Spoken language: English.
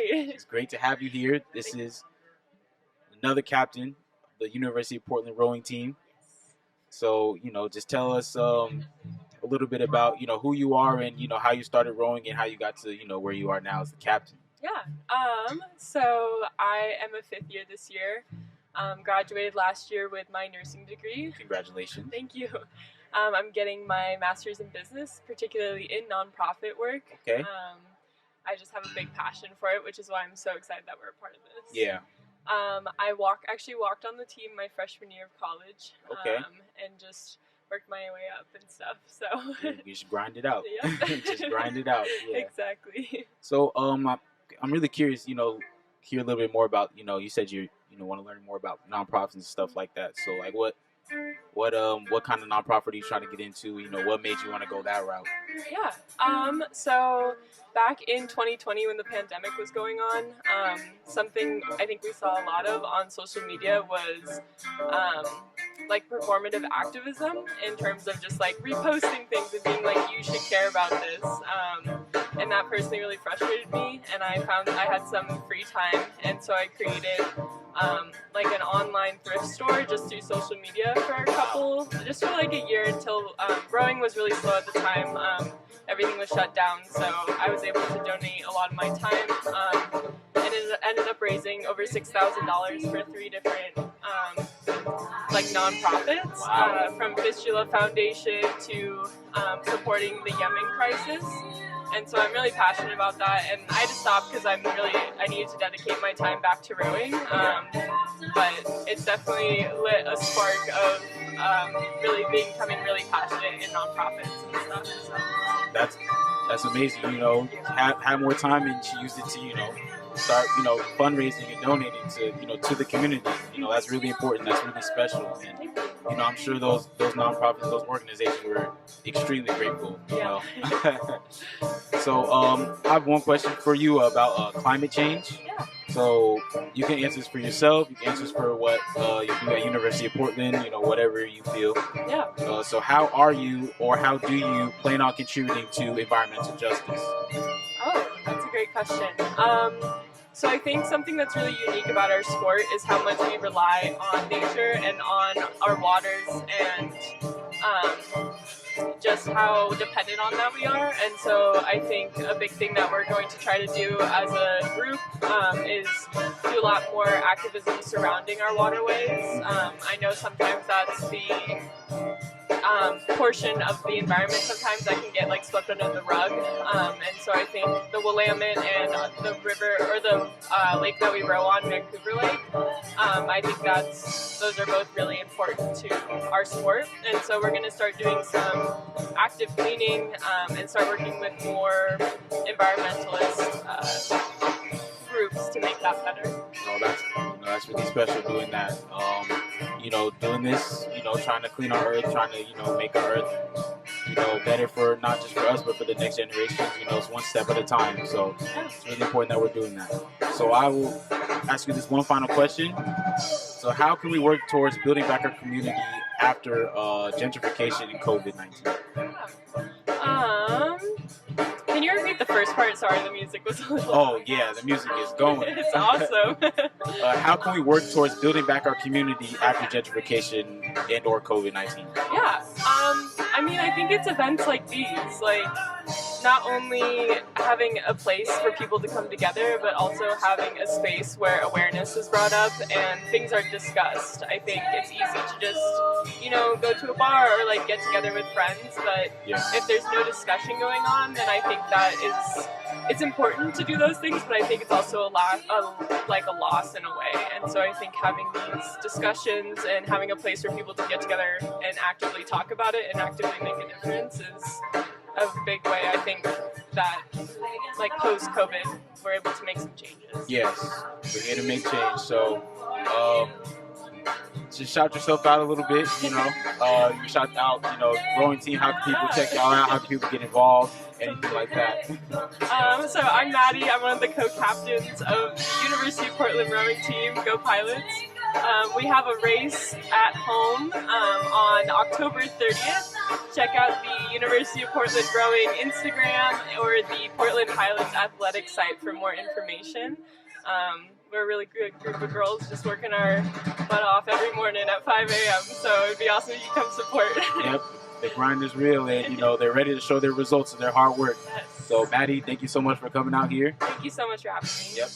It's great to have you here. This is another captain of the University of Portland rowing team. So, just tell us a little bit about, who you are and, how you started rowing and how you got to, where you are now as the captain. Yeah. So I am a fifth year this year. Graduated last year with my nursing degree. Congratulations. Thank you. I'm getting my master's in business, particularly in nonprofit work. Okay. I just have a big passion for it, which is why I'm so excited that we're a part of this. Yeah. I actually walked on the team my freshman year of college. Okay. And just worked my way up and stuff. So you just grind it out. Yeah. Just grind it out. Yeah. Exactly. So I'm really curious, hear a little bit more about, you said you want to learn more about nonprofits and stuff like that. So like what kind of nonprofit are you trying to get into? What made you want to go that route? Yeah. So back in 2020 when the pandemic was going on, something I think we saw a lot of on social media was like performative activism in terms of just like reposting things and being like, you should care about this. And that personally really frustrated me, and I found I had some free time, and so I created like an online thrift store just through social media just for like a year until rowing was really slow at the time. Everything was shut down, so I was able to donate a lot of my time, and it ended up raising over $6,000 for 3 different like nonprofits, from Fistula Foundation to supporting the Yemen crisis. And so I'm really passionate about that, and I had to stop because I needed to dedicate my time back to rowing. But it's definitely lit a spark of really becoming really passionate in nonprofits and stuff. So. That's amazing. Have more time, and she used it to start fundraising and donating to the community. That's really important. That's really special. And I'm sure those nonprofits, those organizations were extremely grateful. Yeah. So I have one question for you about climate change. Yeah. So you can answer this for yourself. You can answer this for what you do at University of Portland. Whatever you feel. Yeah. So how are you, or how do you plan on contributing to environmental justice? Oh, that's a great question. So I think something that's really unique about our sport is how much we rely on nature and on our waters, and just how dependent on that we are. And so I think a big thing that we're going to try to do as a group is do a lot more activism surrounding our waterways. I know sometimes that's the portion of the environment sometimes that can get like swept under the rug, and so I think the Willamette and the river, or the lake that we row on, Vancouver Lake, I think those are both really important to our sport. And so we're going to start doing some active cleaning and start working with more environmentalist groups to make that better. That's really special doing that. Doing this, trying to clean our earth, trying to, make our earth, better for not just for us, but for the next generation. It's one step at a time. So it's really important that we're doing that. So I will ask you this one final question. So how can we work towards building back our community after gentrification and COVID-19? Can you repeat the first part? Sorry, the music was a little... Oh, yeah, the music is going. It's awesome. How can we work towards building back our community after gentrification and or COVID-19? Yeah, I think it's events like these, like not only having a place for people to come together, but also having a space where awareness is brought up and things are discussed. I think it's easy to just, go to a bar or like get together with friends, but if there's no discussion going on, then I think that it's important to do those things, but I think it's also a loss in a way. And so I think having these discussions and having a place for people to get together and actively talk about it and actively make a difference is a big way. I think that, like post-COVID, we're able to make some changes. Yes, we're here to make change. So, just shout yourself out a little bit. You shout out, rowing team. How can people check y'all out? How can people get involved? Anything like that? So I'm Maddie. I'm one of the co-captains of University of Portland rowing team. Go Pilots! We have a race at home on October 30th. check out the University of Portland Rowing Instagram or the Portland Pilots Athletic site for more information. We're a really good group of girls just working our butt off every morning at 5 a.m. So it'd be awesome if you come support. Yep, the grind is real, and you know they're ready to show their results of their hard work. Yes. So Maddie, thank you so much for coming out here. Thank you so much for having me. Yep.